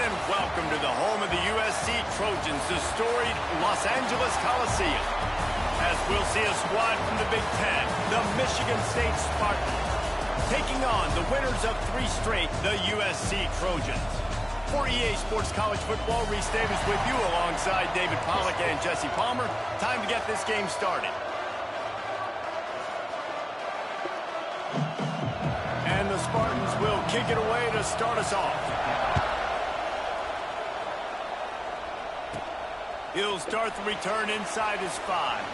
And welcome to the home of the USC Trojans, the storied Los Angeles Coliseum. As we'll see a squad from the Big Ten, the Michigan State Spartans, taking on the winners of 3 straight, the USC Trojans. For EA Sports College Football, Reese Davis with you alongside David Pollack and Jesse Palmer. Time to get this game started. And the Spartans will kick it away to start us off. He'll start the return inside his 5.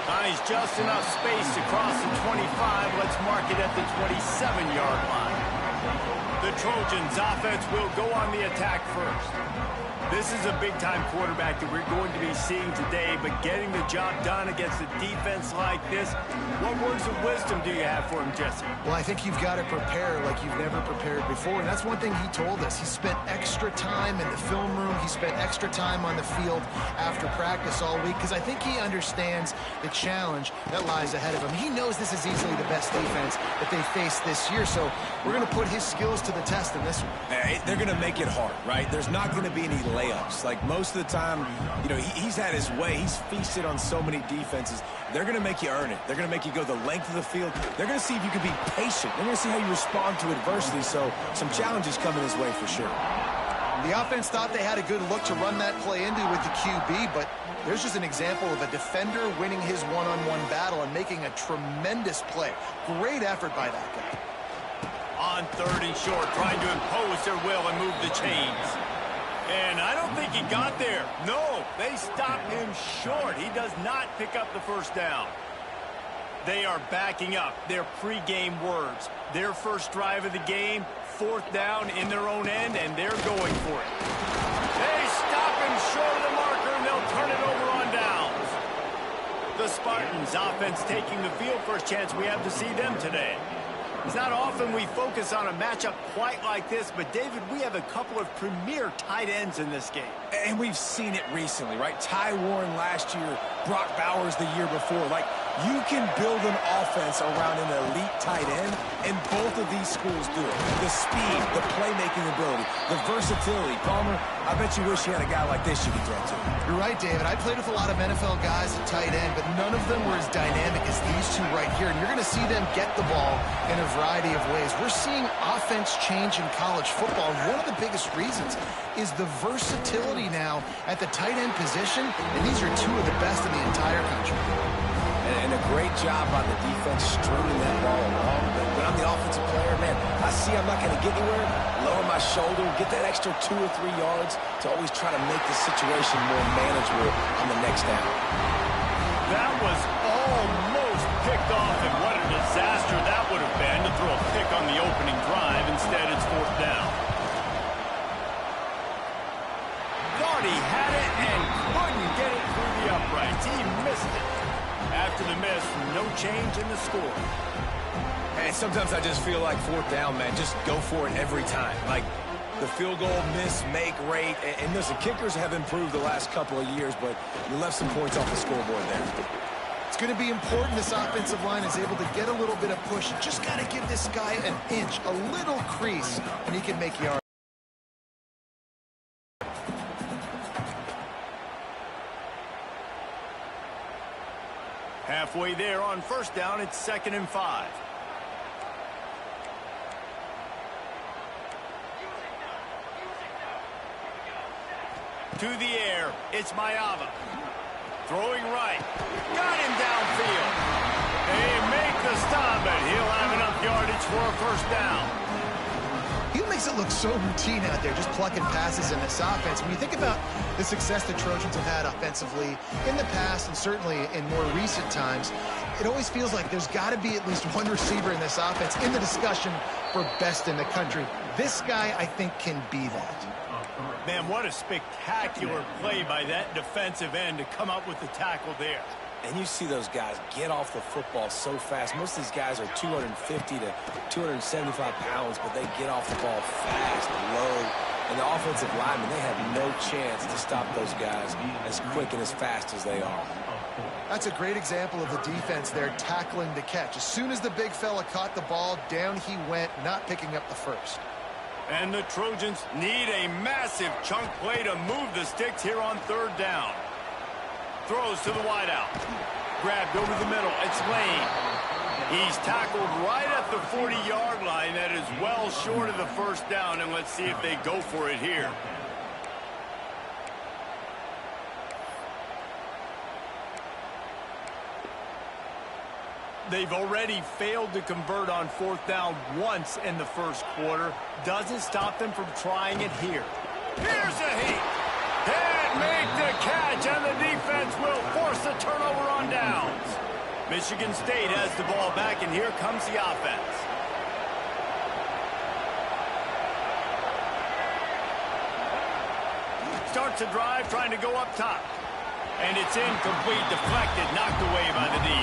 Finds just enough space to cross the 25. Let's mark it at the 27-yard line. The Trojans offense will go on the attack first. This is a big-time quarterback that we're going to be seeing today, but getting the job done against a defense like this, what words of wisdom do you have for him, Jesse? Well, I think you've got to prepare like you've never prepared before, and that's one thing he told us. He spent extra time in the film room. He spent extra time on the field after practice all week, because I think he understands the challenge that lies ahead of him. He knows this is easily the best defense that they face this year, so we're going to put his skills to the test in this one. They're going to make it hard, right? There's not going to be any layups. Like most of the time, you know, he's had his way. He's feasted on so many defenses. They're going to make you earn it. They're going to make you go the length of the field. They're going to see if you can be patient. They're going to see how you respond to adversity. So some challenges coming his way for sure. The offense thought they had a good look to run that play into with the QB, but there's just an example of a defender winning his one-on-one battle and making a tremendous play. Great effort by that guy. On 3rd and short, trying to impose their will and move the chains. And I don't think he got there. No, they stopped him short. He does not pick up the first down. They are backing up their pregame words. Their first drive of the game, 4th down in their own end, and they're going for it. They stop him short of the marker, and they'll turn it over on downs. The Spartans offense taking the field. First chance we have to see them today. It's not often we focus on a matchup quite like this, but, David, we have a couple of premier tight ends in this game. And we've seen it recently, right? Ty Warren last year, Brock Bowers the year before. Like, you can build an offense around an elite tight end, and both of these schools do it. The speed, the playmaking ability, the versatility. Palmer, I bet you wish you had a guy like this you could throw to. You're right, David. I played with a lot of NFL guys at tight end, but none of them were as dynamic as these two right here. And you're going to see them get the ball in a variety of ways. We're seeing offense change in college football. And one of the biggest reasons is the versatility now at the tight end position. And these are two of the best in the entire country. And a great job on the defense stringing that ball along. But I'm the offensive player, man, I see I'm not going to get anywhere. Lower shoulder, get that extra 2 or 3 yards to always try to make the situation more manageable on the next down. That was almost picked off, and what a disaster that would have been to throw a pick on the opening drive. Instead, it's 4th down. Thought he had it and couldn't get it through the uprights. He missed it. After the miss, no change in the score. And sometimes I just feel like 4th down, man, just go for it every time. Like the field goal miss, make rate. And listen, kickers have improved the last couple of years, but you left some points off the scoreboard there. It's going to be important this offensive line is able to get a little bit of push. Just got to give this guy an inch, a little crease, and he can make yards. Halfway there on 1st down, it's 2nd and 5. To the air, it's Mayava. Throwing right. Got him downfield. They make the stop, but he'll have enough yardage for a 1st down. He makes it look so routine out there, just plucking passes in this offense. When you think about the success the Trojans have had offensively in the past and certainly in more recent times, it always feels like there's got to be at least one receiver in this offense in the discussion for best in the country. This guy, I think, can be that. Man, what a spectacular play by that defensive end to come up with the tackle there. And you see those guys get off the football so fast. Most of these guys are 250 to 275 pounds, but they get off the ball fast, low. And the offensive linemen, they have no chance to stop those guys as quick and as fast as they are. That's a great example of the defense there tackling the catch. As soon as the big fella caught the ball, down he went, not picking up the first. And the Trojans need a massive chunk play to move the sticks here on 3rd down. Throws to the wideout. Grabbed over the middle. It's Lane. He's tackled right at the 40-yard line. That is well short of the 1st down, and let's see if they go for it here. They've already failed to convert on 4th down once in the 1st quarter. Doesn't stop them from trying it here. Here's a heat. Can't make the catch, and the defense will force a turnover on downs. Michigan State has the ball back, and here comes the offense. Starts a drive trying to go up top. And it's incomplete, deflected, knocked away by the D.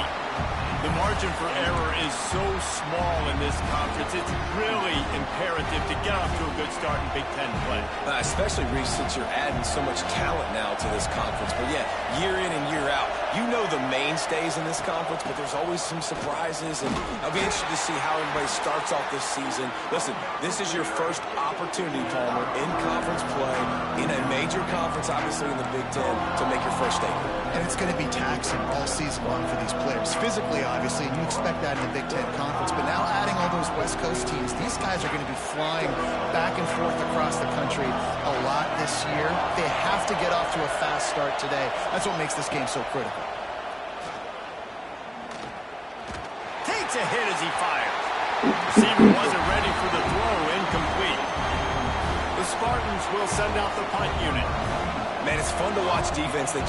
The margin for error is so small in this conference. It's really imperative to get off to a good start in Big Ten play. Especially, Reese, since you're adding so much talent now to this conference. But, yeah, year in and year out, you know the mainstays in this conference, but there's always some surprises. And I'll be interested to see how everybody starts off this season. Listen, this is your first opportunity, Palmer, in conference play, in a major conference, obviously in the Big Ten, to make your first statement. And it's going to be taxing all season long for these players. Physically, obviously, and you expect that in the Big Ten Conference. But now adding all those West Coast teams, these guys are going to be flying back and forth across the country a lot this year. They have to get off to a fast start today. That's what makes this game so critical. Takes a hit as he fires. Receiver wasn't ready for the throw, incomplete. The Spartans will send out the punt unit. Man, it's fun to watch defense. They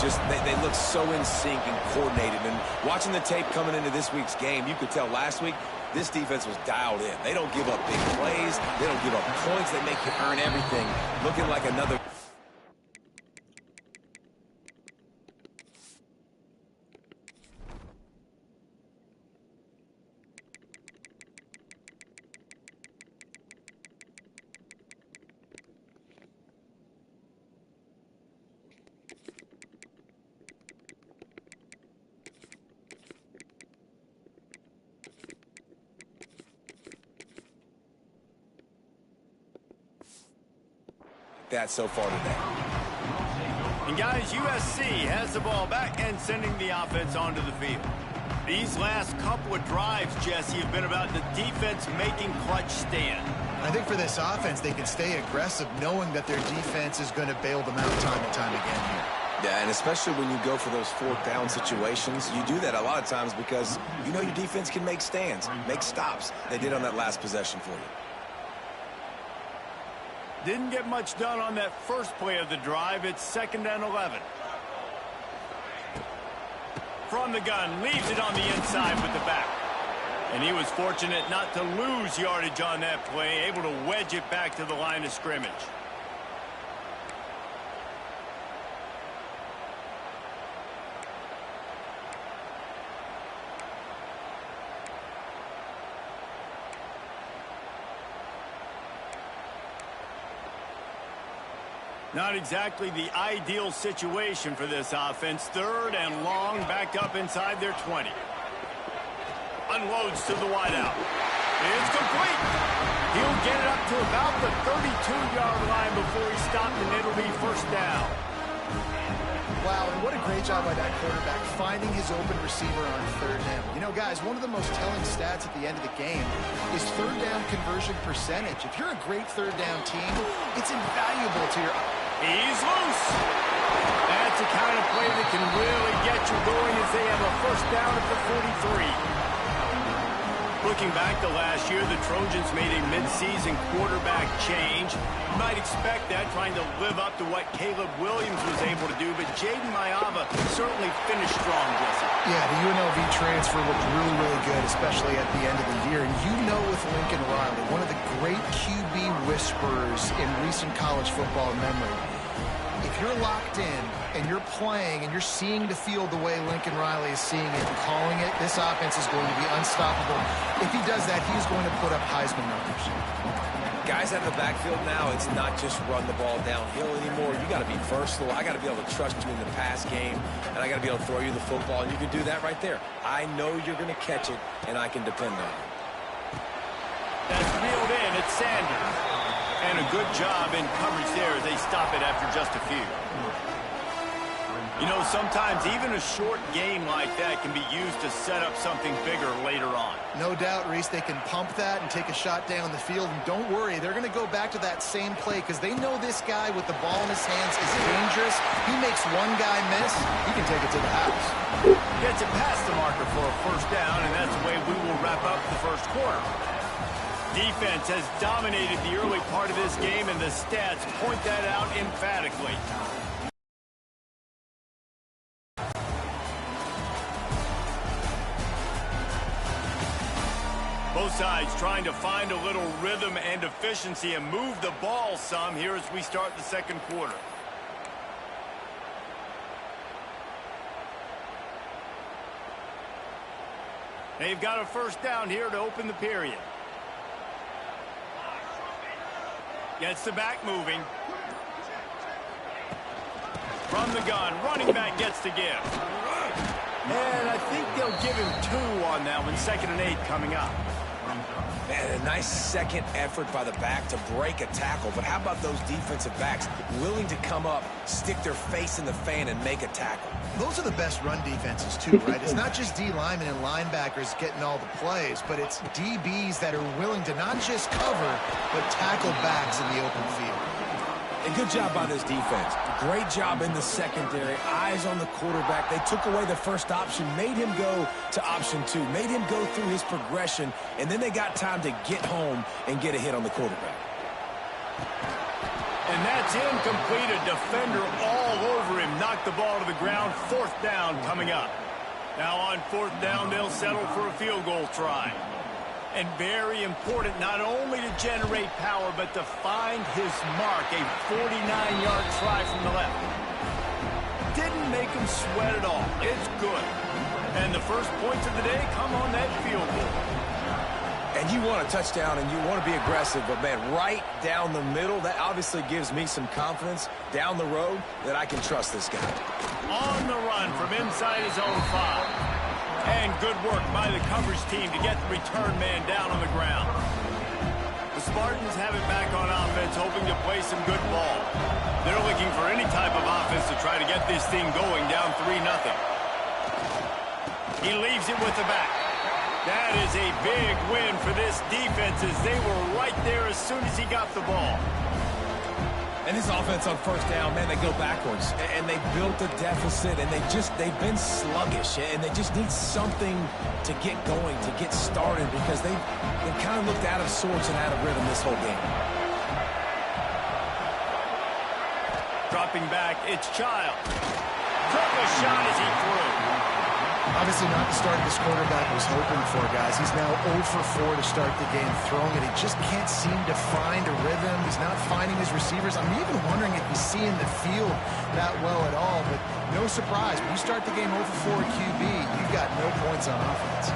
look so in sync and coordinated. And watching the tape coming into this week's game, you could tell last week this defense was dialed in. They don't give up big plays. They don't give up points. They make you earn everything. Looking like another... that so far today. And guys, USC has the ball back and sending the offense onto the field. These last couple of drives, Jesse, have been about the defense making clutch stand. I think for this offense, they can stay aggressive knowing that their defense is going to bail them out time and time again here. Yeah, and especially when you go for those 4th down situations, you do that a lot of times because you know your defense can make stands, make stops. They did on that last possession for you. Didn't get much done on that first play of the drive. It's 2nd and 11. From the gun, leaves it on the inside with the back. And he was fortunate not to lose yardage on that play, able to wedge it back to the line of scrimmage. Not exactly the ideal situation for this offense. 3rd and long, backed up inside their 20. Unloads to the wideout. It's complete. He'll get it up to about the 32-yard line before he's stopped, and it'll be 1st down. Wow, what a great job by that quarterback, finding his open receiver on 3rd down. You know, guys, one of the most telling stats at the end of the game is 3rd down conversion percentage. If you're a great 3rd down team, it's invaluable to your... He's loose. That's the kind of play that can really get you going as they have a 1st down at the 43. Looking back to last year, the Trojans made a mid-season quarterback change. You might expect that, trying to live up to what Caleb Williams was able to do, but Jaden Mayava certainly finished strong, Jesse. Yeah, the UNLV transfer looked really, really good, especially at the end of the year. And you know with Lincoln Riley, one of the great QB whisperers in recent college football memory, if you're locked in and you're playing and you're seeing the field the way Lincoln Riley is seeing it and calling it, this offense is going to be unstoppable. If he does that, he's going to put up Heisman numbers. Guys out of the backfield now, it's not just run the ball downhill anymore. You got to be versatile. I got to be able to trust you in the pass game, and I got to be able to throw you the football, and you can do that right there. I know you're going to catch it, and I can depend on it. That's reeled in. It's Sanders. And a good job in coverage there as they stop it after just a few. You know, sometimes even a short game like that can be used to set up something bigger later on. No doubt, Reese, they can pump that and take a shot down the field. And don't worry, they're going to go back to that same play because they know this guy with the ball in his hands is dangerous. He makes one guy miss, he can take it to the house. Gets it past the marker for a 1st down, and that's the way we will wrap up the 1st quarter. Defense has dominated the early part of this game, and the stats point that out emphatically. Both sides trying to find a little rhythm and efficiency and move the ball some here as we start the 2nd quarter. They've got a 1st down here to open the period. Gets the back moving. From the gun, running back gets to give. And I think they'll give him 2 on that one. 2nd and 8 coming up. Man, a nice second effort by the back to break a tackle. But how about those defensive backs willing to come up, stick their face in the fan, and make a tackle? Those are the best run defenses, too, right? It's not just D linemen and linebackers getting all the plays, but it's DBs that are willing to not just cover, but tackle backs in the open field. And good job by this defense. Great job in the secondary. Eyes on the quarterback. They took away the first option, made him go to option 2, made him go through his progression, and then they got time to get home and get a hit on the quarterback. And that's incomplete. A defender all over him. Knocked the ball to the ground. 4th down coming up. Now on 4th down, they'll settle for a field goal try. And very important not only to generate power, but to find his mark. A 49-yard try from the left. Didn't make him sweat at all. It's good. And the first points of the day come on that field goal. And you want a touchdown and you want to be aggressive, but, man, right down the middle, that obviously gives me some confidence down the road that I can trust this guy. On the run from inside his own 5. And good work by the coverage team to get the return man down on the ground. The Spartans have it back on offense, hoping to play some good ball. They're looking for any type of offense to try to get this thing going, down 3-0. He leaves it with the back. That is a big win for this defense as they were right there as soon as he got the ball. And this offense on 1st down, man, they go backwards. And they built a deficit, and they've been sluggish. And they just need something to get going, to get started, because they've kind of looked out of sorts and out of rhythm this whole game. Dropping back, it's Child. Took a shot as he threw. Obviously not the start this quarterback was hoping for, guys. He's now 0 for 4 to start the game throwing it. He just can't seem to find a rhythm. He's not finding his receivers. I'm even wondering if he's seeing the field that well at all. But no surprise, when you start the game 0 for 4 QB, you've got no points on offense.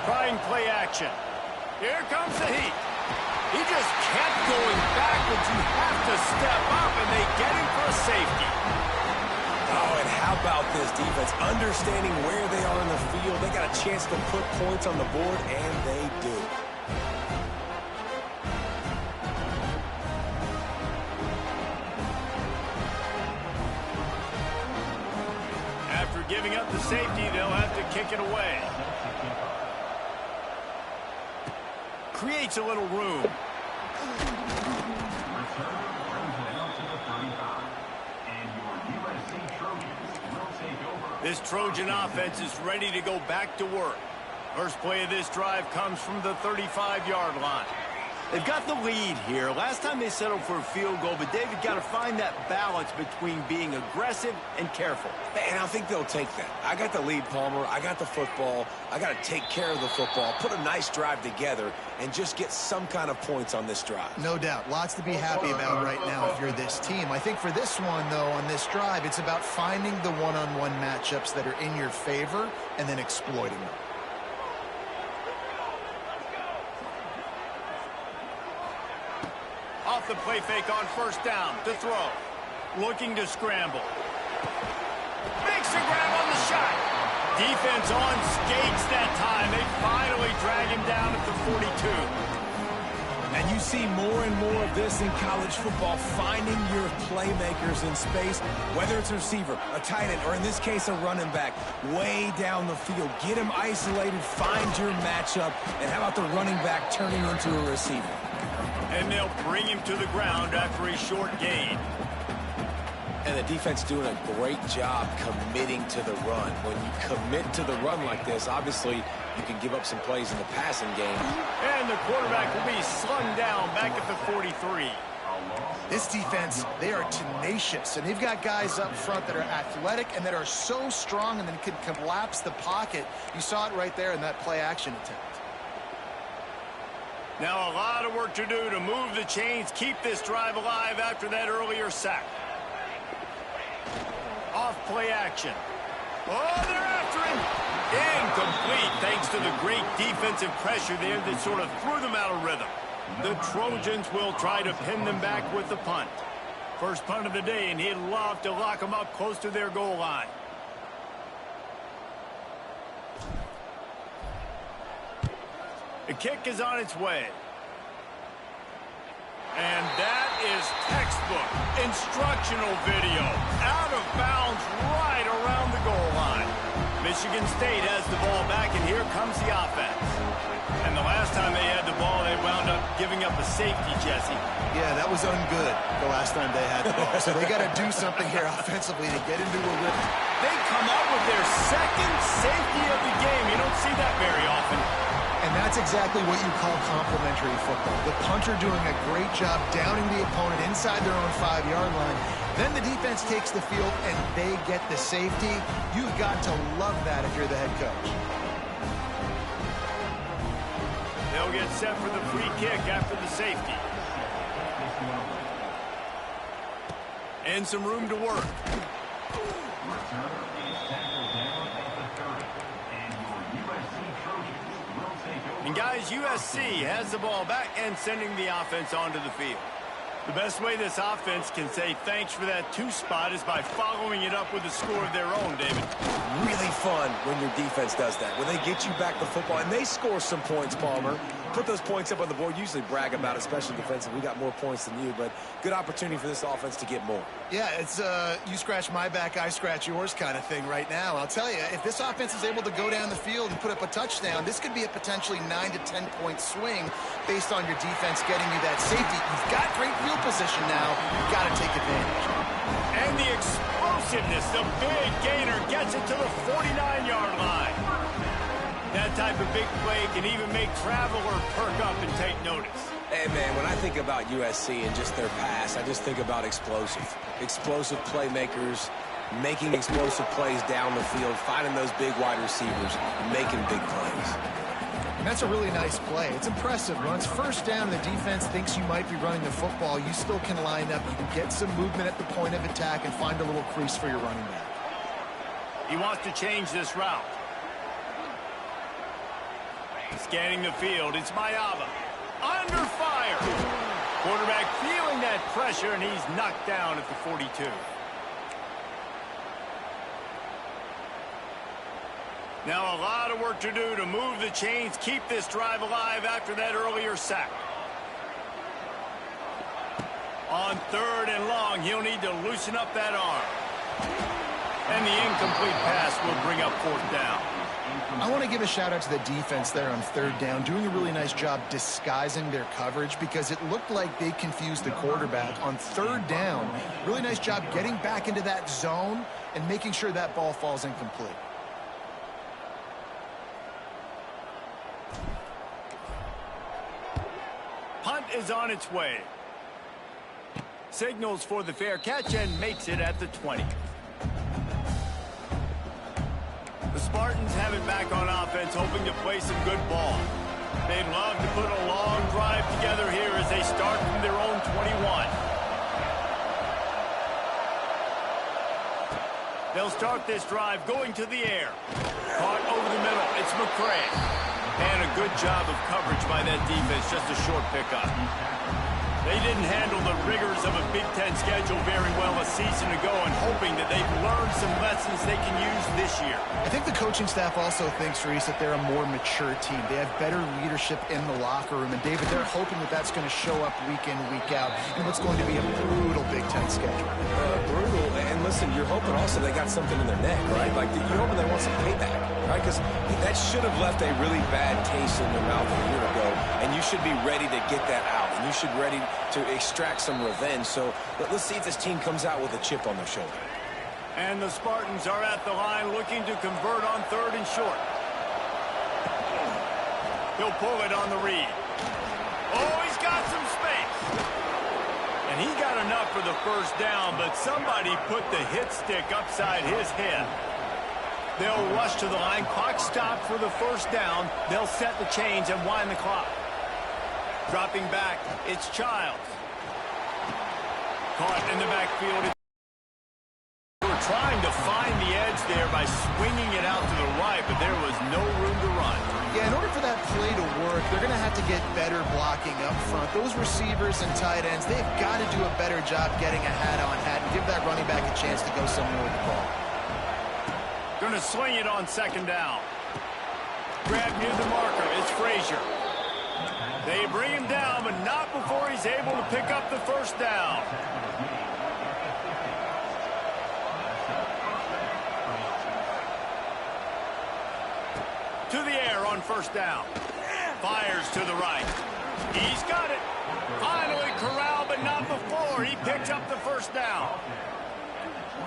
Trying play action. Here comes the heat. He just kept going backwards. You have to step up, and they get him for a safety. Oh, and how about this defense? Understanding where they are in the field. They got a chance to put points on the board, and they do. After giving up the safety, they'll have to kick it away. Creates a little room. This Trojan offense is ready to go back to work. First play of this drive comes from the 35-yard line. They've got the lead here. Last time they settled for a field goal, but David got to find that balance between being aggressive and careful. And I think they'll take that. I got the lead, Palmer. I got the football. I got to take care of the football, put a nice drive together, and just get some kind of points on this drive. No doubt. Lots to be happy about right now if you're this team. I think for this one, though, on this drive, it's about finding the one-on-one matchups that are in your favor and then exploiting them. Off the play fake on first down to throw. Looking to scramble. Makes a grab on the shot. Defense on skates that time. They finally drag him down at the 42. And you see more and more of this in college football, finding your playmakers in space, whether it's a receiver, a tight end, or in this case, a running back, way down the field. Get him isolated, find your matchup, and how about the running back turning into a receiver? And they'll bring him to the ground after a short gain. And the defense doing a great job committing to the run. When you commit to the run like this, obviously you can give up some plays in the passing game. And the quarterback will be slung down back at the 43. This defense, they are tenacious, and they've got guys up front that are athletic and that are so strong and then can collapse the pocket. You saw it right there in that play-action attempt. Now a lot of work to do to move the chains, keep this drive alive after that earlier sack. Off play action. Oh, they're after him. Incomplete thanks to the great defensive pressure there that sort of threw them out of rhythm. The Trojans will try to pin them back with the punt. First punt of the day, and he'd love to lock them up close to their goal line. The kick is on its way. And that is textbook instructional video. Out of bounds right around the goal line. Michigan State has the ball back, and here comes the offense. And the last time they had the ball, they wound up giving up a safety, Jesse. Yeah, that was ungood the last time they had the ball. So they got to do something here offensively to get into a rhythm. They come up with their second safety of the game. You don't see that very often. And that's exactly what you call complementary football. The punter doing a great job downing the opponent inside their own 5-yard line. Then the defense takes the field and they get the safety. You've got to love that if you're the head coach. They'll get set for the free kick after the safety. And some room to work. And guys, USC has the ball back and sending the offense onto the field. The best way this offense can say thanks for that 2 spot is by following it up with a score of their own, David. Really fun when your defense does that. When they get you back the football and they score some points, Palmer. Put those points up on the board. Usually brag about it, especially defensive. We got more points than you, but good opportunity for this offense to get more. Yeah, it's you scratch my back, I scratch yours kind of thing right now. I'll tell you, if this offense is able to go down the field and put up a touchdown, this could be a potentially 9 to 10 point swing based on your defense getting you that safety. You've got great field position now. You've got to take advantage. And the explosiveness, the big gainer gets it to the 49-yard line. That type of big play can even make Traveler perk up and take notice. Hey, man, when I think about USC and just their pass, I just think about explosive. Explosive playmakers, making explosive plays down the field, finding those big wide receivers, making big plays. And that's a really nice play. It's impressive. When it's first down and the defense thinks you might be running the football, you still can line up. You can get some movement at the point of attack and find a little crease for your running back. He wants to change this route. Scanning the field, it's Mayava. Under fire. Quarterback feeling that pressure, and he's knocked down at the 42. Now a lot of work to do to move the chains, keep this drive alive after that earlier sack. On 3rd and long, he'll need to loosen up that arm. And the incomplete pass will bring up 4th down. I want to give a shout out to the defense there on 3rd down, doing a really nice job disguising their coverage because it looked like they confused the quarterback on 3rd down. Really nice job getting back into that zone and making sure that ball falls incomplete. Punt is on its way. Signals for the fair catch and makes it at the 20. The Spartans have it back on offense, hoping to play some good ball. They'd love to put a long drive together here as they start from their own 21. They'll start this drive going to the air. Caught over the middle. It's McCray. And a good job of coverage by that defense, just a short pickup. They didn't handle the rigors of a Big Ten schedule very well a season ago, and hoping that they've learned some lessons they can use this year. I think the coaching staff also thinks, Reese, that they're a more mature team. They have better leadership in the locker room. And, David, they're hoping that that's going to show up week in, week out in what's going to be a brutal Big Ten schedule. Brutal. And listen, you're hoping also they got something in their neck, right? Like, you're hoping they want some payback, right? Because that should have left a really bad taste in their mouth a year ago, and you should be ready to get that out, and you should be ready to extract some revenge. So let's see if this team comes out with a chip on their shoulder. And the Spartans are at the line looking to convert on 3rd and short. He'll pull it on the read. Oh, he's got some space. And he got enough for the 1st down, but somebody put the hit stick upside his head. They'll rush to the line. Clock stopped for the 1st down. They'll set the chains and wind the clock. Dropping back, it's Childs. Caught in the backfield. They were trying to find the edge there by swinging it out to the right, but there was no room to run. Yeah, in order for that play to work, they're going to have to get better blocking up front. Those receivers and tight ends, they've got to do a better job getting a hat-on-hat and give that running back a chance to go somewhere with the ball. Going to swing it on 2nd down. Grab near the marker. It's Frazier. They bring him down, but not before he's able to pick up the 1st down. To the air on 1st down. Fires to the right. He's got it. Finally corralled, but not before. He picks up the 1st down.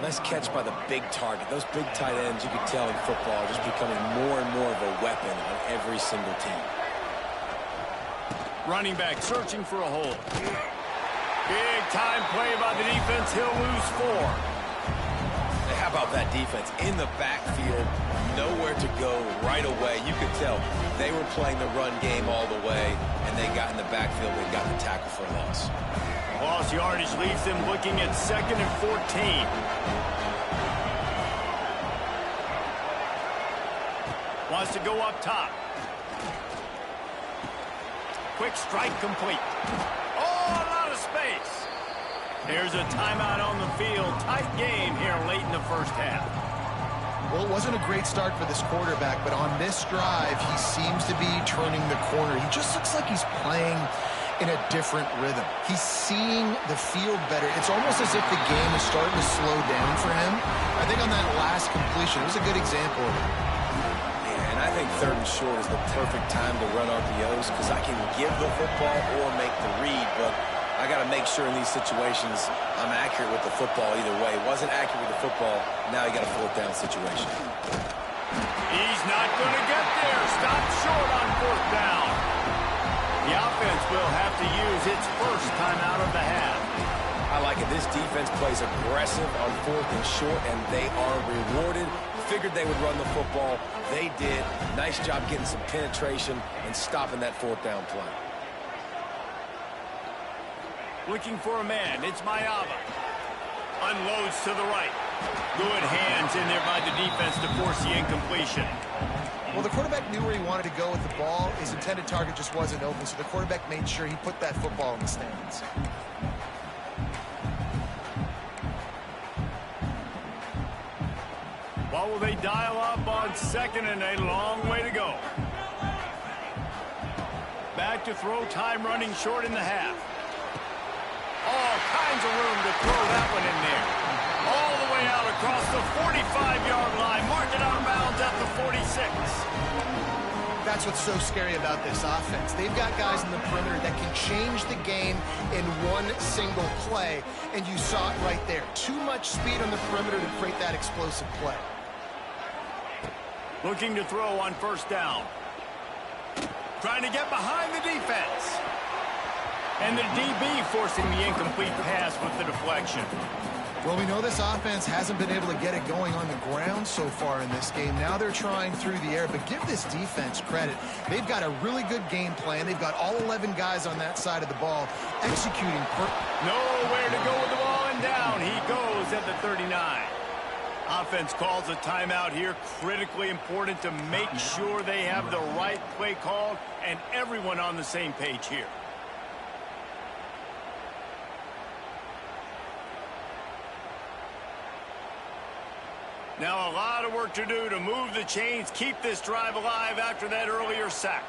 Nice catch by the big target. Those big tight ends, you can tell in football, are just becoming more and more of a weapon on every single team. Running back searching for a hole. Big time play by the defense. He'll lose 4. Hey, how about that defense? In the backfield, nowhere to go right away. You could tell they were playing the run game all the way, and they got in the backfield and got the tackle for a loss. Lost yardage leaves them looking at 2nd and 14. Wants to go up top. Quick strike complete. Oh, a lot of space. There's a timeout on the field. Tight game here late in the 1st half. Well, it wasn't a great start for this quarterback, but on this drive, he seems to be turning the corner. He just looks like he's playing in a different rhythm. He's seeing the field better. It's almost as if the game is starting to slow down for him. I think on that last completion, it was a good example of it. And I think 3rd and short is the perfect time to run RPOs because I can give the football or make the read, but I got to make sure in these situations I'm accurate with the football either way. Wasn't accurate with the football, now you got a 4th down situation. He's not going to get there. Stopped short on 4th down. The offense will have to use its first timeout of the half. I like it. This defense plays aggressive on 4th and short, and they are rewarded. Figured they would run the football. They did. Nice job getting some penetration and stopping that 4th down play. Looking for a man. It's Mayava. Unloads to the right. Good hands in there by the defense to force the incompletion. Well, the quarterback knew where he wanted to go with the ball. His intended target just wasn't open, so the quarterback made sure he put that football in the stands. What will they dial up on 2nd and a long way to go? Back to throw, time running short in the half. All kinds of room to throw that one in there. All the way out across the 45-yard line. Mark it out of bounds at the 46. That's what's so scary about this offense. They've got guys in the perimeter that can change the game in one single play, and you saw it right there. Too much speed on the perimeter to create that explosive play. Looking to throw on 1st down. Trying to get behind the defense. And the DB forcing the incomplete pass with the deflection. Well, we know this offense hasn't been able to get it going on the ground so far in this game. Now they're trying through the air, but give this defense credit. They've got a really good game plan. They've got all 11 guys on that side of the ball executing. Nowhere to go with the ball, and down he goes at the 39. Offense calls a timeout here. Critically important to make sure they have the right play called and everyone on the same page here. Now a lot of work to do to move the chains, keep this drive alive after that earlier sack.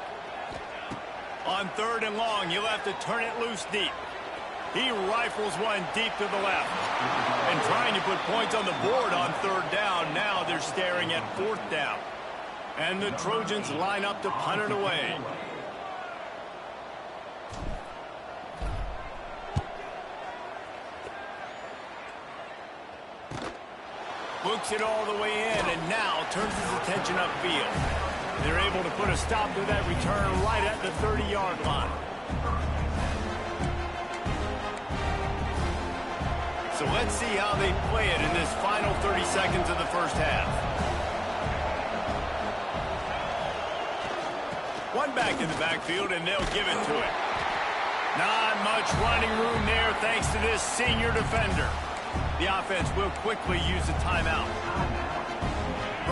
On 3rd and long, he'll have to turn it loose deep. He rifles one deep to the left. And trying to put points on the board on 3rd down. Now they're staring at 4th down. And the Trojans line up to punt it away. Books it all the way in, and now turns his attention upfield. They're able to put a stop to that return right at the 30-yard line. So let's see how they play it in this final 30 seconds of the first half. One back in the backfield, and they'll give it to it. Not much running room there thanks to this senior defender. The offense will quickly use a timeout.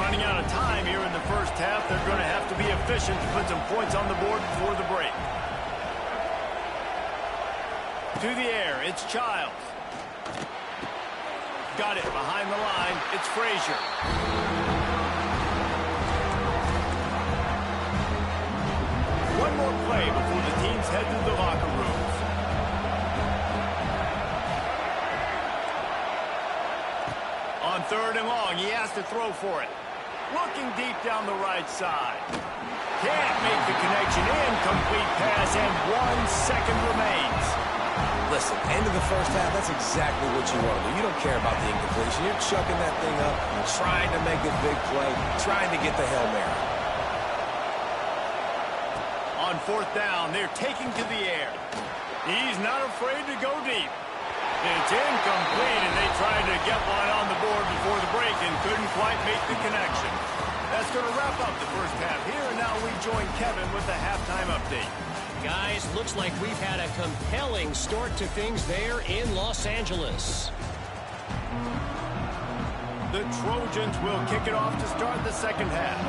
Running out of time here in the first half, they're going to have to be efficient to put some points on the board before the break. To the air, it's Childs. Got it behind the line. It's Frazier. One more play before the teams head to the locker rooms. On 3rd and long, he has to throw for it. Looking deep down the right side. Can't make the connection. Incomplete pass, and 1 second remains. Listen, end of the first half, that's exactly what you want to do. You don't care about the incompletion. You're chucking that thing up, trying to make a big play, trying to get the Hail Mary. On 4th down, they're taking to the air. He's not afraid to go deep. It's incomplete, and they tried to get one on the board before the break and couldn't quite make the connection. That's going to wrap up the first half here, and now we join Kevin with the halftime update. Guys, looks like we've had a compelling start to things there in Los Angeles. The Trojans will kick it off to start the second half.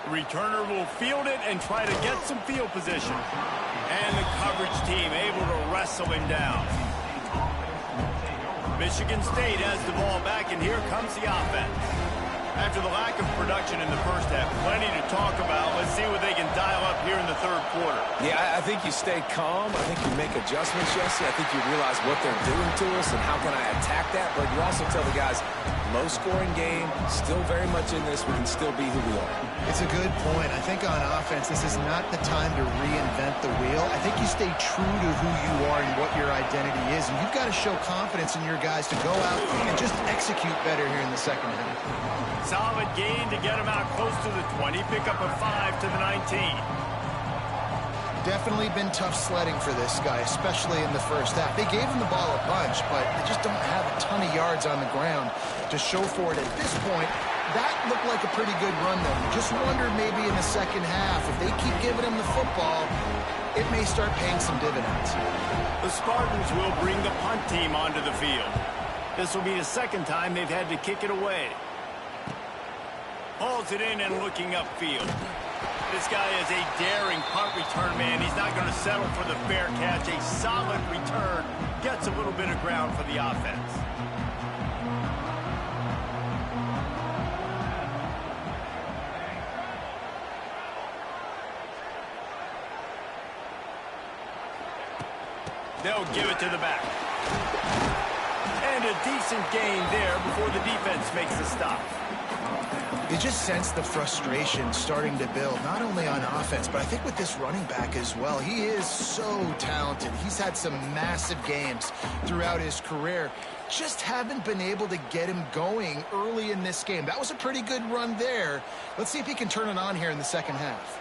Returner will field it and try to get some field position. And the coverage team able to wrestle him down. Michigan State has the ball back, and here comes the offense. After the lack of production in the first half, plenty to talk about. Let's see what they can dial up here in the third quarter. Yeah, I think you stay calm. I think you make adjustments, Jesse. I think you realize what they're doing to us and how can I attack that. But you also tell the guys, low-scoring game, still very much in this. We can still be who we are. It's a good point. I think on offense, this is not the time to reinvent the wheel. I think you stay true to who you are and what your identity is. And you've got to show confidence in your guys to go out and just execute better here in the second half. Solid gain to get him out close to the 20. Pick up a 5 to the 19. Definitely been tough sledding for this guy, especially in the first half. They gave him the ball a bunch, but they just don't have a ton of yards on the ground to show for it. At this point, that looked like a pretty good run, though. You just wonder maybe in the second half, if they keep giving him the football, it may start paying some dividends. The Spartans will bring the punt team onto the field. This will be the second time they've had to kick it away. Hauls it in and looking upfield. This guy is a daring punt return man. He's not going to settle for the fair catch. A solid return gets a little bit of ground for the offense. They'll give it to the back. And a decent gain there before the defense makes the stop. You just sense the frustration starting to build, not only on offense, but I think with this running back as well. He is so talented. He's had some massive games throughout his career. Just haven't been able to get him going early in this game. That was a pretty good run there. Let's see if he can turn it on here in the second half.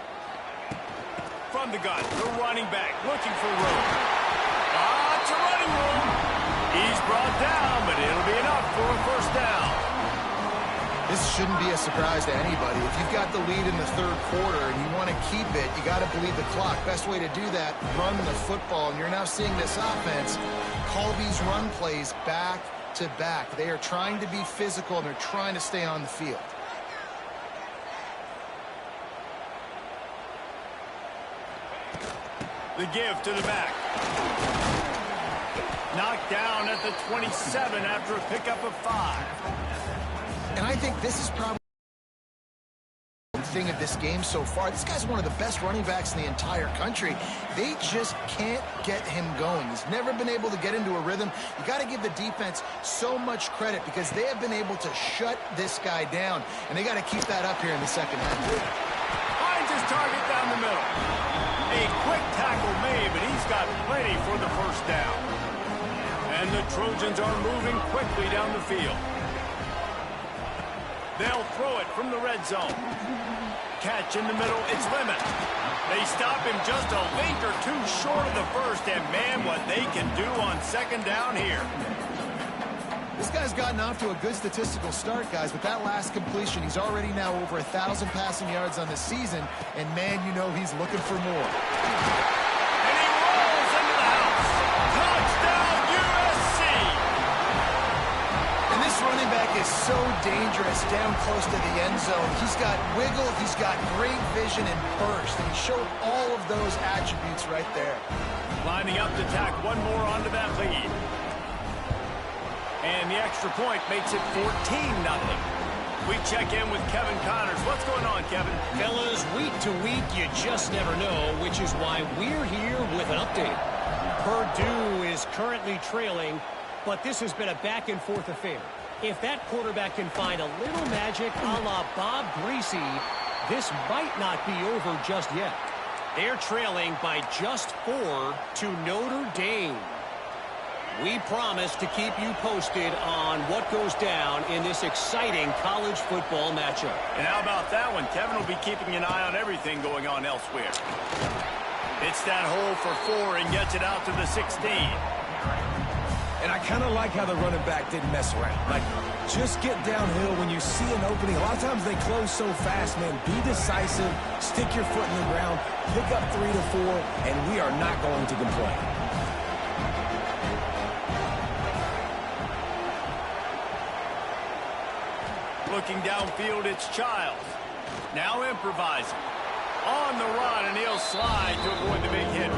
From the gun, the running back looking for room. It's a running room. He's brought down, but it'll be enough for a first down. This shouldn't be a surprise to anybody. If you've got the lead in the third quarter and you want to keep it, you got to bleed the clock. Best way to do that, run the football. And you're now seeing this offense call these run plays back to back. They are trying to be physical, and they're trying to stay on the field. The give to the back. Knocked down at the 27 after a pickup of 5. And I think this is probably the thing of this game so far. This guy's one of the best running backs in the entire country. They just can't get him going. He's never been able to get into a rhythm. You got to give the defense so much credit because they have been able to shut this guy down. And they got to keep that up here in the second half. Finds his target down the middle. A quick tackle made, but he's got plenty for the first down. And the Trojans are moving quickly down the field. They'll throw it from the red zone. Catch in the middle, it's Lemon. They stop him just a link or two short of the first, and man, what they can do on second down here. This guy's gotten off to a good statistical start, guys. With that last completion, he's already now over 1,000 passing yards on the season, and man, you know he's looking for more. And he rolls into the house. Touchdown, USC! And this running back is so dangerous down close to the end zone. He's got wiggle, he's got great vision and burst, and he showed all of those attributes right there. Lining up to tack one more onto that lead. And the extra point makes it 14-0. We check in with Kevin Connors. What's going on, Kevin? Fellas, week to week, you just never know, which is why we're here with an update. Purdue is currently trailing, but this has been a back-and-forth affair. If that quarterback can find a little magic a la Bob Greasy, this might not be over just yet. They're trailing by just 4 to Notre Dame. We promise to keep you posted on what goes down in this exciting college football matchup. And how about that one? Kevin will be keeping an eye on everything going on elsewhere. It's that hole for 4 and gets it out to the 16. And I kind of like how the running back didn't mess around. Like, just get downhill when you see an opening. A lot of times they close so fast, man. Be decisive, stick your foot in the ground, pick up 3 to 4, and we are not going to complain. Looking downfield, it's Childs. Now improvising. On the run, and he'll slide to avoid the big hit.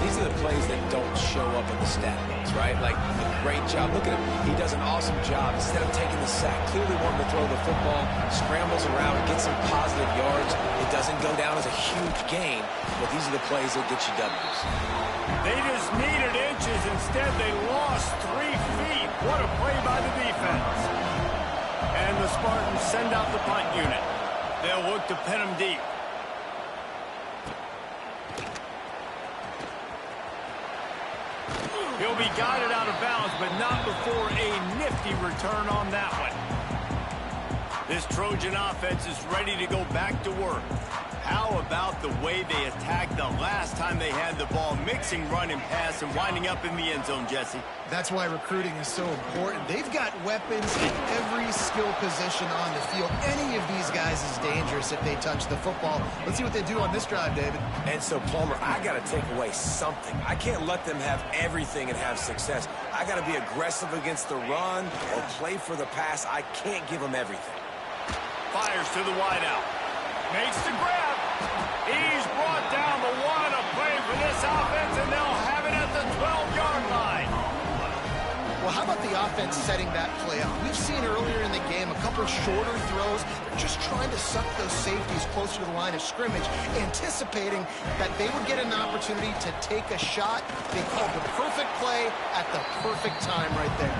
These are the plays that don't show up in the stat books, right? Like, a great job. Look at him. He does an awesome job. Instead of taking the sack, clearly wanting to throw the football, scrambles around and gets some positive yards. It doesn't go down as a huge gain, but these are the plays that get you W's. They just needed inches. Instead, they lost 3 feet. What a play by the defense. And the Spartans send out the punt unit. They'll look to pin them deep. He'll be guided out of bounds, but not before a nifty return on that one. This Trojan offense is ready to go back to work. How about the way they attacked the last time they had the ball, mixing run and pass and winding up in the end zone, Jesse? That's why recruiting is so important. They've got weapons in every skill position on the field. Any of these guys is dangerous if they touch the football. Let's see what they do on this drive, David. And so, Palmer, I got to take away something. I can't let them have everything and have success. I got to be aggressive against the run or play for the pass. I can't give them everything. Fires to the wideout. Makes the grab. He's brought down the one. A play for this offense, and they'll have it at the 12-yard line. Well, how about the offense setting that play up? We've seen earlier in the game a couple shorter throws. They're just trying to suck those safeties closer to the line of scrimmage, anticipating that they would get an opportunity to take a shot. They called the perfect play at the perfect time right there.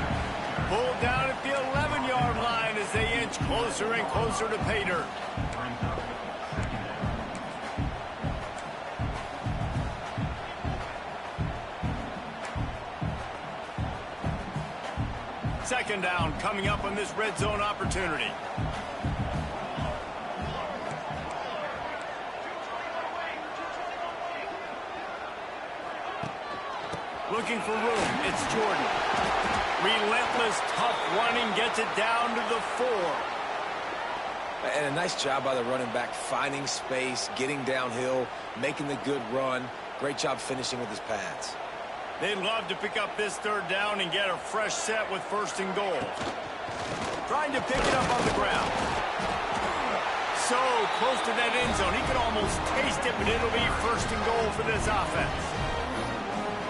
Pulled down at the 11-yard line as they inch closer and closer to pay dirt. Second down coming up on this red zone opportunity. Looking for room. It's Jordan. Relentless, tough running gets it down to the 4. And a nice job by the running back, finding space, getting downhill, making the good run. Great job finishing with his pads. They'd love to pick up this third down and get a fresh set with first and goal. Trying to pick it up on the ground. So close to that end zone. He could almost taste it, but it'll be first and goal for this offense.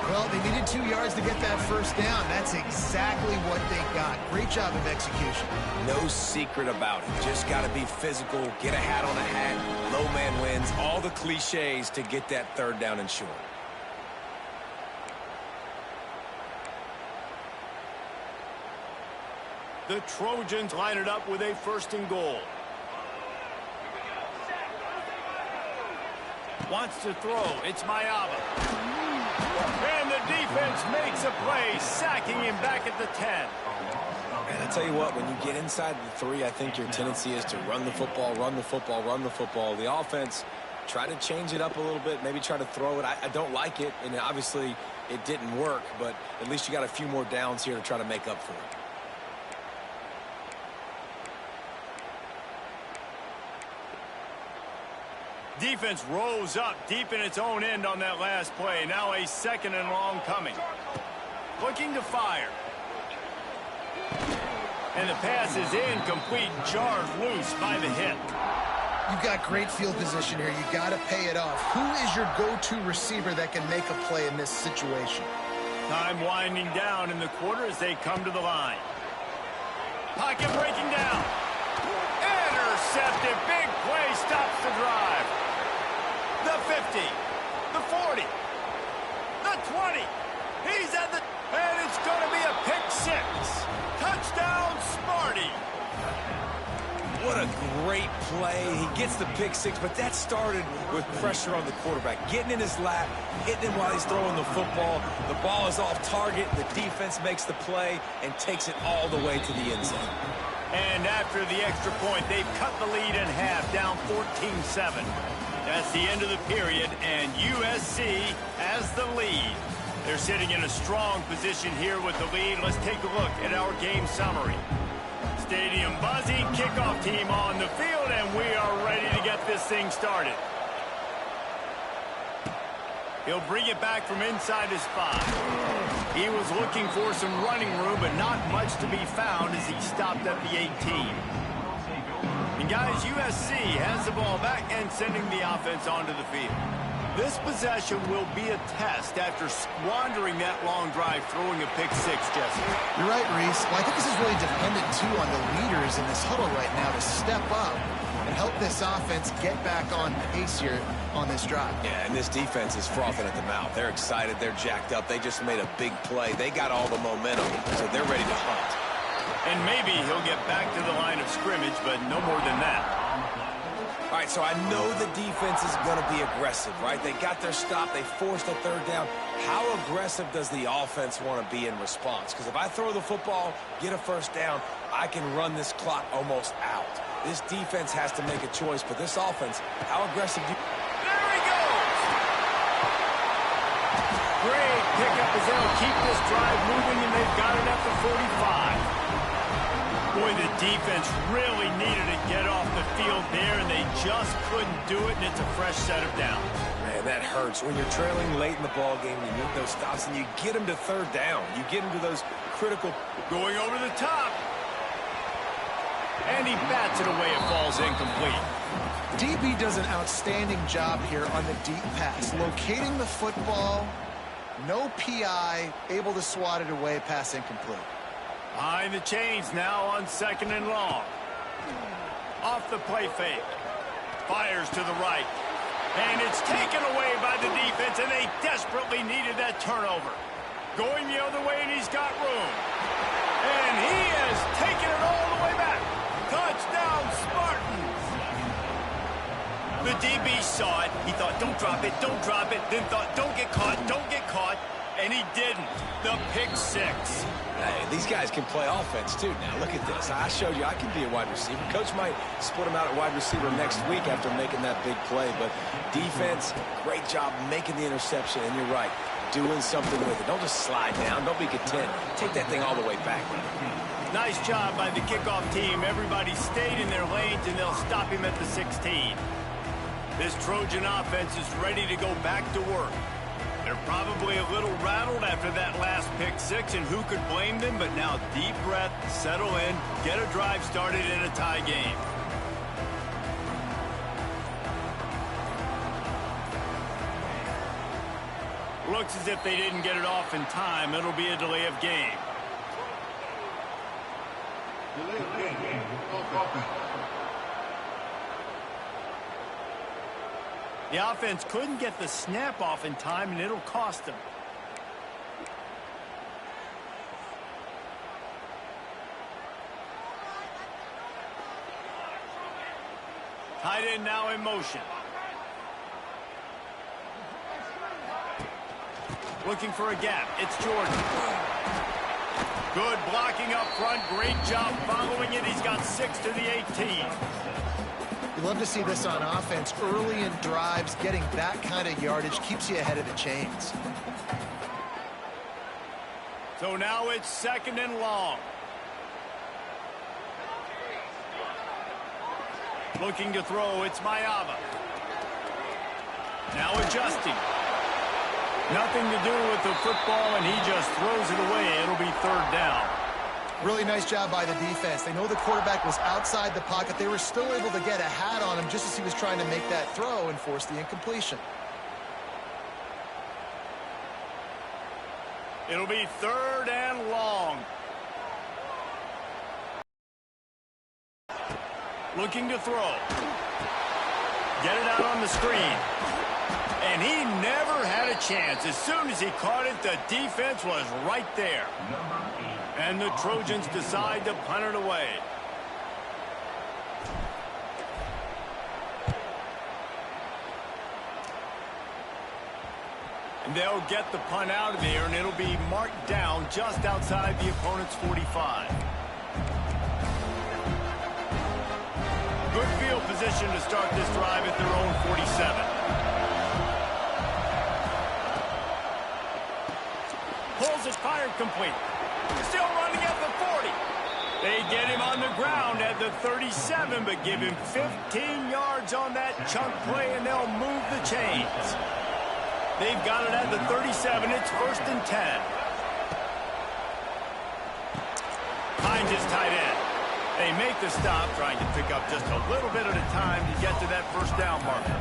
Well, they needed 2 yards to get that first down. That's exactly what they got. Great job of execution. No secret about it. Just got to be physical, get a hat on a hat, low man wins, all the cliches to get that third down and short. The Trojans line it up with a first and goal. Wants to throw. It's Mayava. And the defense makes a play, sacking him back at the 10. And I tell you what, when you get inside the 3, I think your tendency is to run the football, run the football, run the football. The offense, try to change it up a little bit, maybe try to throw it. I don't like it, and obviously it didn't work, but at least you got a few more downs here to try to make up for it. Defense rose up deep in its own end on that last play. Now a second and long coming. Looking to fire. And the pass is incomplete, jarred loose by the hit. You've got great field position here. You got to pay it off. Who is your go-to receiver that can make a play in this situation? Time winding down in the quarter as they come to the line. Pocket breaking down. Intercepted. Big play stops the drive. The 50, the 40, the 20. He's at the, and it's going to be a pick 6. Touchdown, Sparty. What a great play. He gets the pick 6, but that started with pressure on the quarterback. Getting in his lap, hitting him while he's throwing the football. The ball is off target. The defense makes the play and takes it all the way to the end zone. And after the extra point, they've cut the lead in half, down 14-7. That's the end of the period, and USC has the lead. They're sitting in a strong position here with the lead. Let's take a look at our game summary. Stadium buzzing, kickoff team on the field, and we are ready to get this thing started. He'll bring it back from inside his 5. He was looking for some running room, but not much to be found as he stopped at the 18. And guys, USC has the ball back and sending the offense onto the field. This possession will be a test after squandering that long drive, throwing a pick-6, Jesse. You're right, Reese. Well, I think this is really dependent, too, on the leaders in this huddle right now to step up and help this offense get back on pace here on this drive. Yeah, and this defense is frothing at the mouth. They're excited. They're jacked up. They just made a big play. They got all the momentum, so they're ready to hunt. And maybe he'll get back to the line of scrimmage, but no more than that. All right, so I know the defense is going to be aggressive, right? They got their stop. They forced a third down. How aggressive does the offense want to be in response? Because if I throw the football, get a first down, I can run this clock almost out. This defense has to make a choice, but this offense, how aggressive do you... There he goes! Great pickup as they'll keep this drive moving, and they've got it at the 45. Boy, the defense really needed to get off the field there, and they just couldn't do it, and it's a fresh set of downs. Man, that hurts. When you're trailing late in the ball game, you need those stops, and you get them to third down. You get them to those critical... Going over the top. And he bats it away. It falls incomplete. DB does an outstanding job here on the deep pass. Locating the football, no PI, able to swat it away, pass incomplete. Behind the chains now on 2nd and long. Off the play fake. Fires to the right. And it's taken away by the defense, and they desperately needed that turnover. Going the other way, and he's got room. And he has taken it all the way back. Touchdown, Spartans. The DB saw it. He thought, don't drop it, don't drop it. Then thought, don't get caught, don't get caught. And he didn't. The pick-6. Hey, these guys can play offense, too. Now, look at this. I showed you I can be a wide receiver. Coach might split him out at wide receiver next week after making that big play. But defense, great job making the interception. And you're right, doing something with it. Don't just slide down. Don't be content. Take that thing all the way back. Nice job by the kickoff team. Everybody stayed in their lanes, and they'll stop him at the 16. This Trojan offense is ready to go back to work. They're probably a little rattled after that last pick-6, and who could blame them? But now deep breath, settle in, get a drive started in a tie game. Looks as if they didn't get it off in time. It'll be a delay of game. The offense couldn't get the snap off in time, and it'll cost them. Tight end now in motion. Looking for a gap. It's Jordan. Good blocking up front. Great job following it. He's got 6 to the 18. You love to see this on offense. Early in drives, getting that kind of yardage keeps you ahead of the chains. So now it's 2nd and long. Looking to throw, it's Mayava. Now adjusting. Nothing to do with the football, and he just throws it away. It'll be 3rd down. Really nice job by the defense. They know the quarterback was outside the pocket. They were still able to get a hat on him just as he was trying to make that throw and force the incompletion. It'll be 3rd and long. Looking to throw. Get it out on the screen. And he never had a chance. As soon as he caught it, the defense was right there. And the Trojans decide to punt it away. And they'll get the punt out of there, and it'll be marked down just outside the opponent's 45. Good field position to start this drive at their own 47. Pulls it, fired complete. Still running at the 40. They get him on the ground at the 37, but give him 15 yards on that chunk play, and they'll move the chains. They've got it at the 37. It's 1st and 10. Finds his tight end. They make the stop, trying to pick up just a little bit at a time to get to that 1st down marker.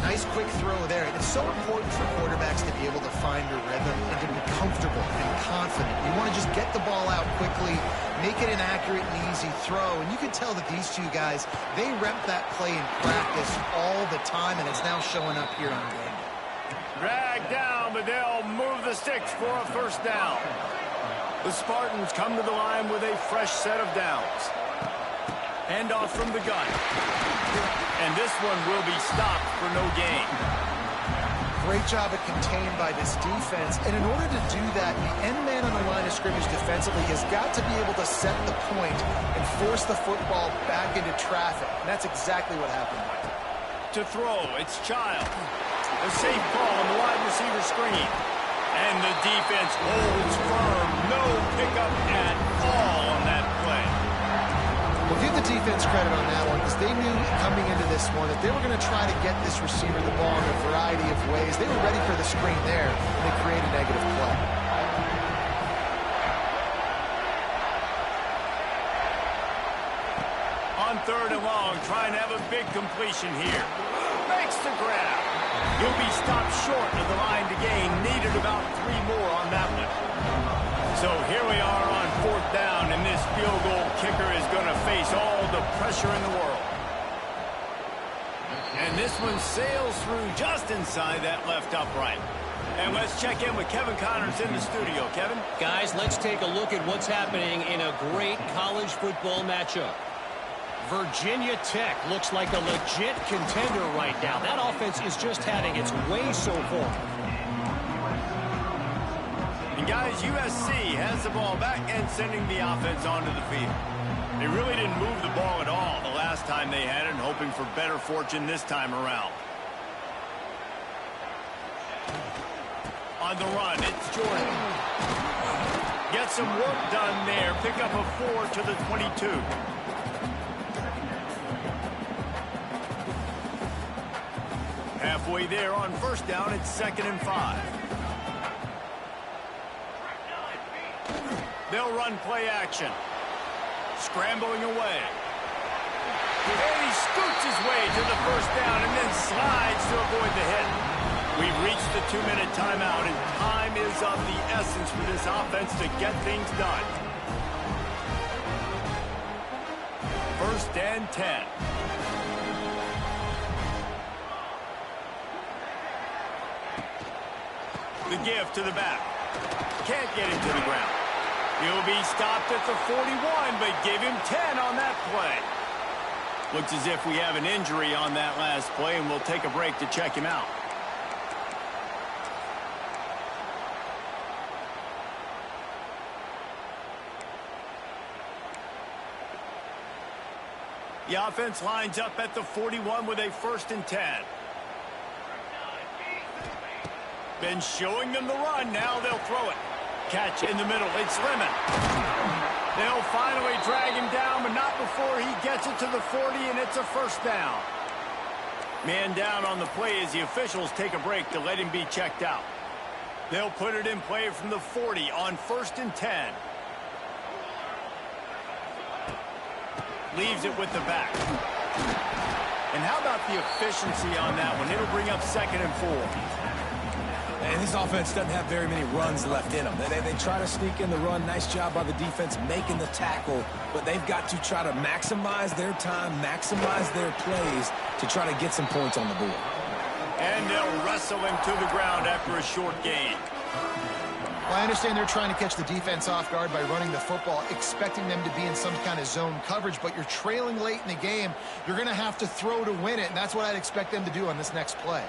Nice quick throw there. And it's so important for quarterbacks to be able to find a rhythm and to be comfortable and confident. You want to just get the ball out quickly, make it an accurate and easy throw. And you can tell that these two guys, they rep that play in practice all the time, and it's now showing up here on game day. Drag down, but they'll move the sticks for a first down. The Spartans come to the line with a fresh set of downs. Handoff from the gun. And this one will be stopped for no gain. Great job at contained by this defense. And in order to do that, the end man on the line of scrimmage defensively has got to be able to set the point and force the football back into traffic. And that's exactly what happened. To throw, it's Child. A safe call on the wide receiver screen. And the defense holds firm. No pickup at all on that play. Well, give the defense credit on that one because they knew coming into this one that they were going to try to get this receiver the ball in a variety of ways. They were ready for the screen there, and they create a negative play. On 3rd and long, trying to have a big completion here. Makes the grab. He'll be stopped short of the line to gain. Needed about 3 more on that one. So here we are on 4th down, and this field goal kicker is going to face all the pressure in the world. And this one sails through just inside that left upright. And let's check in with Kevin Connors in the studio. Kevin? Guys, let's take a look at what's happening in a great college football matchup. Virginia Tech looks like a legit contender right now. That offense is just having its way so far. And guys, USC has the ball back and sending the offense onto the field. They really didn't move the ball at all the last time they had it, and hoping for better fortune this time around. On the run, it's Jordan. Get some work done there. Pick up a 4 to the 22. Halfway there on 1st down, it's 2nd and 5. They'll run play action. Scrambling away. And he scoots his way to the 1st down and then slides to avoid the hit. We've reached the 2-minute timeout, and time is of the essence for this offense to get things done. 1st and 10. The give to the back. Can't get him to the ground. He'll be stopped at the 41, but give him 10 on that play. Looks as if we have an injury on that last play, and we'll take a break to check him out. The offense lines up at the 41 with a 1st and 10. Been showing them the run. Now they'll throw it. Catch in the middle. It's Lemon. They'll finally drag him down, but not before he gets it to the 40, and it's a 1st down. Man down on the play as the officials take a break to let him be checked out. They'll put it in play from the 40 on 1st and 10. Leaves it with the back. And how about the efficiency on that one? It'll bring up 2nd and 4. And this offense doesn't have very many runs left in them. They try to sneak in the run. Nice job by the defense making the tackle. But they've got to try to maximize their time, maximize their plays to try to get some points on the board. And they'll wrestle him to the ground after a short gain. Well, I understand they're trying to catch the defense off guard by running the football, expecting them to be in some kind of zone coverage, but you're trailing late in the game. You're going to have to throw to win it, and that's what I'd expect them to do on this next play.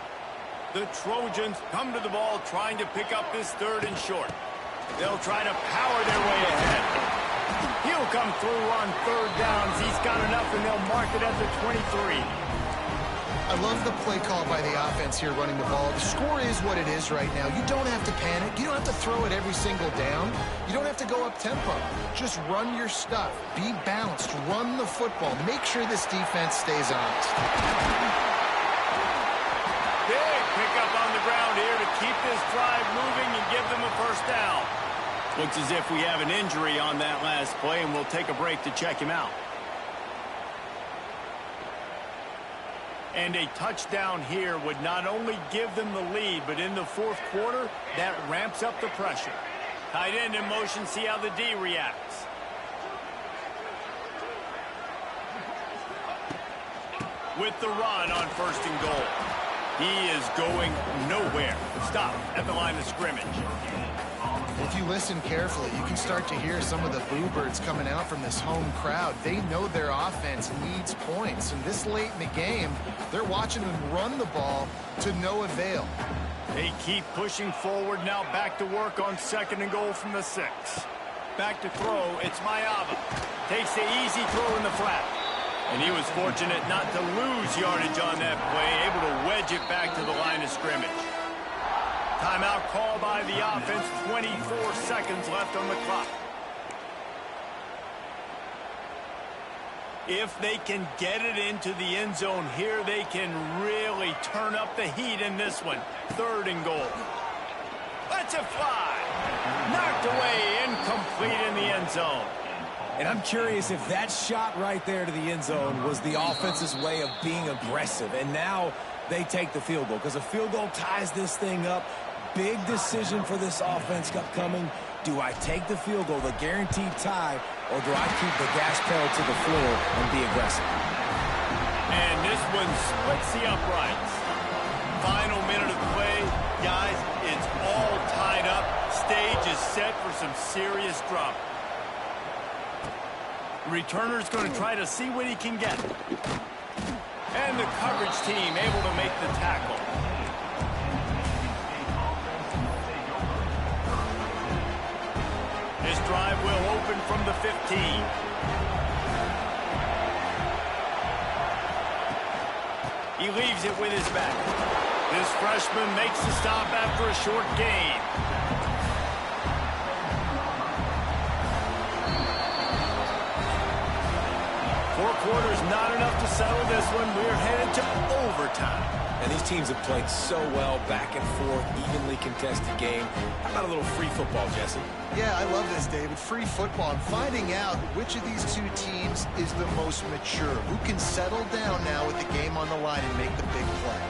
The Trojans come to the ball trying to pick up this 3rd and short. They'll try to power their way ahead. He'll come through on 3rd downs. He's got enough, and they'll mark it at the 23. I love the play call by the offense here running the ball. The score is what it is right now. You don't have to panic. You don't have to throw it every single down. You don't have to go up tempo. Just run your stuff. Be balanced. Run the football. Make sure this defense stays honest. Big pickup on the ground here to keep this drive moving and give them a 1st down. Looks as if we have an injury on that last play, and we'll take a break to check him out. And a touchdown here would not only give them the lead, but in the fourth quarter, that ramps up the pressure. Tight end in motion, see how the D reacts. With the run on 1st and goal. He is going nowhere. Stop at the line of scrimmage. If you listen carefully, you can start to hear some of the boo birds coming out from this home crowd. They know their offense needs points, and this late in the game, they're watching them run the ball to no avail. They keep pushing forward now, back to work on 2nd and goal from the 6. Back to throw, it's Mayava. Takes the easy throw in the flat. And he was fortunate not to lose yardage on that play, able to wedge it back to the line of scrimmage. Timeout called by the offense, 24 seconds left on the clock. If they can get it into the end zone here, they can really turn up the heat in this one. 3rd and goal. Let's it fly. Knocked away, incomplete in the end zone. And I'm curious if that shot right there to the end zone was the offense's way of being aggressive. And now they take the field goal because a field goal ties this thing up. Big decision for this offense upcoming. Do I take the field goal, the guaranteed tie, or do I keep the gas pedal to the floor and be aggressive? And this one splits the uprights. Final minute of play. Guys, it's all tied up. Stage is set for some serious drama. Returner's going to try to see what he can get. And the coverage team able to make the tackle. This drive will open from the 15. He leaves it with his back. This freshman makes the stop after a short gain. Four quarters not enough to settle this one. We're headed to overtime. And these teams have played so well, back and forth, evenly contested game. How about a little free football, Jesse? Yeah, I love this, David. Free football. I'm finding out which of these two teams is the most mature. Who can settle down now with the game on the line and make the big play?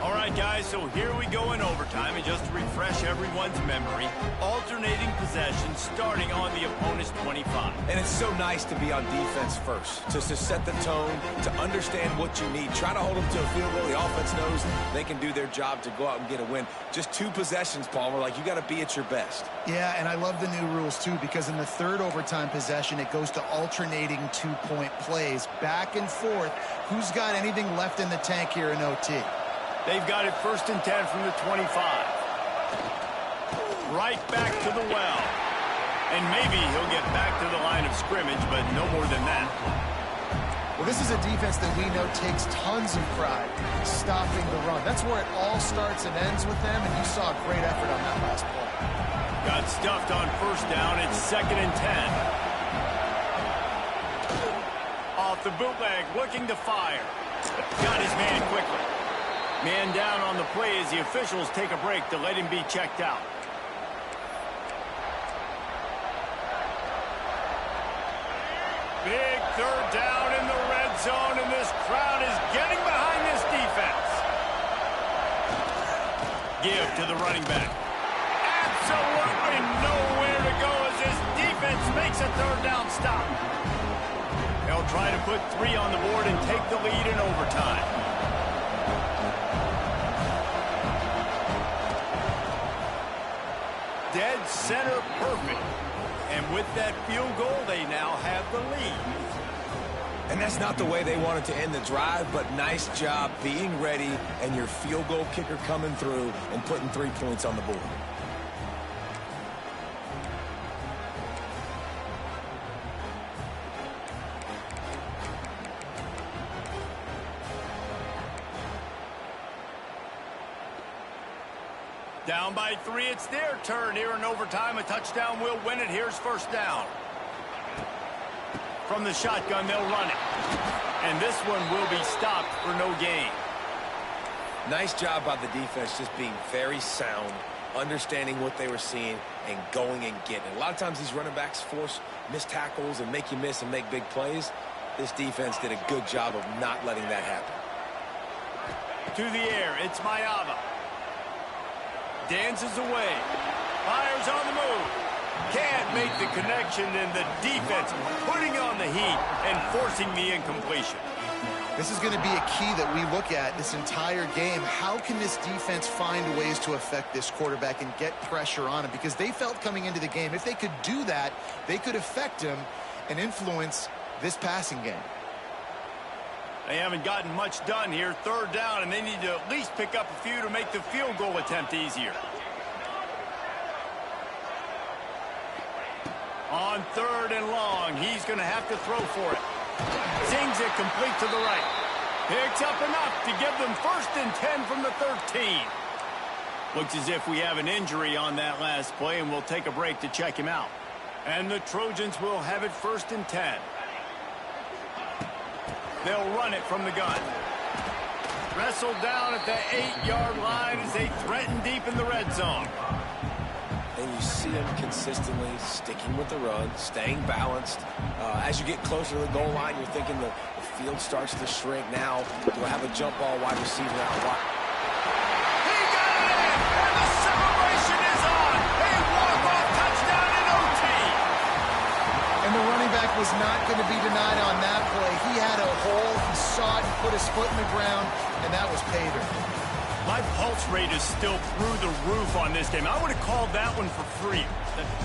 All right, guys, so here we go in overtime. And just to refresh everyone's memory, alternating possession starting on the opponent's 25. And it's so nice to be on defense first, just to set the tone, to understand what you need. Try to hold them to a field goal. The offense knows they can do their job to go out and get a win. Just 2 possessions, Palmer. Like, you got to be at your best. Yeah, and I love the new rules, too, because in the 3rd overtime possession, it goes to alternating 2-point plays, back and forth. Who's got anything left in the tank here in OT? They've got it 1st and 10 from the 25. Right back to the well. And maybe he'll get back to the line of scrimmage, but no more than that. Well, this is a defense that we know takes tons of pride stopping the run. That's where it all starts and ends with them, and you saw a great effort on that last play. Got stuffed on 1st down. It's 2nd and 10. Off the bootleg, looking to fire. Got his man quickly. Man down on the play as the officials take a break to let him be checked out. Big 3rd down in the red zone, and this crowd is getting behind this defense. Give to the running back. Absolutely nowhere to go as this defense makes a 3rd down stop. They'll try to put 3 on the board and take the lead in overtime. Dead center perfect. And with that field goal, they now have the lead. And that's not the way they wanted to end the drive, but nice job being ready and your field goal kicker coming through and putting 3 points on the board. Down by 3, it's their turn here in overtime. A touchdown will win it. Here's 1st down. From the shotgun, they'll run it. And this one will be stopped for no gain. Nice job by the defense just being very sound, understanding what they were seeing, and going and getting it. A lot of times these running backs force missed tackles and make you miss and make big plays. This defense did a good job of not letting that happen. To the air, it's Mayava. Dances away. Fires on the move. Can't make the connection, and the defense putting on the heat and forcing the incompletion. This is going to be a key that we look at this entire game. How can this defense find ways to affect this quarterback and get pressure on him? Because they felt coming into the game, if they could do that, they could affect him and influence this passing game. They haven't gotten much done here. Third down, and they need to at least pick up a few to make the field goal attempt easier. On third and long, he's going to have to throw for it. Sings it complete to the right. Picks up enough to give them 1st and 10 from the 13. Looks as if we have an injury on that last play, and we'll take a break to check him out. And the Trojans will have it 1st and 10. They'll run it from the gun. Wrestled down at the 8-yard line as they threaten deep in the red zone. And you see him consistently sticking with the run, staying balanced. As you get closer to the goal line, you're thinking the field starts to shrink. Now, do I have a jump ball wide receiver out wide? He got it in, and the celebration is on. A walk-off touchdown in OT. And the running back was not going to be denied on that play. He had a hole, he saw it, he put his foot in the ground, and that was pay dirt. My pulse rate is still through the roof on this game. I would have called that one for free.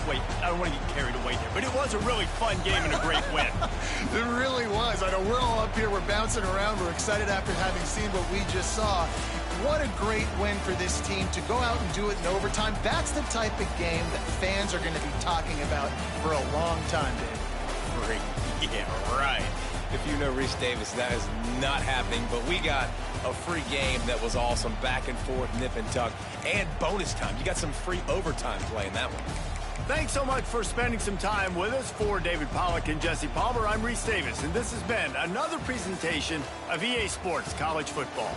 Wait, I don't want to get carried away there, but it was a really fun game and a great win. It really was. I know we're all up here, we're bouncing around, we're excited after having seen what we just saw. What a great win for this team to go out and do it in overtime. That's the type of game that fans are going to be talking about for a long time, Dave. Free. Yeah, right. If you know Reese Davis, that is not happening, but we got a free game that was awesome, back and forth, nip and tuck, and bonus time. You got some free overtime play in that one. Thanks so much for spending some time with us. For David Pollack and Jesse Palmer, I'm Reese Davis, and this has been another presentation of EA Sports College Football.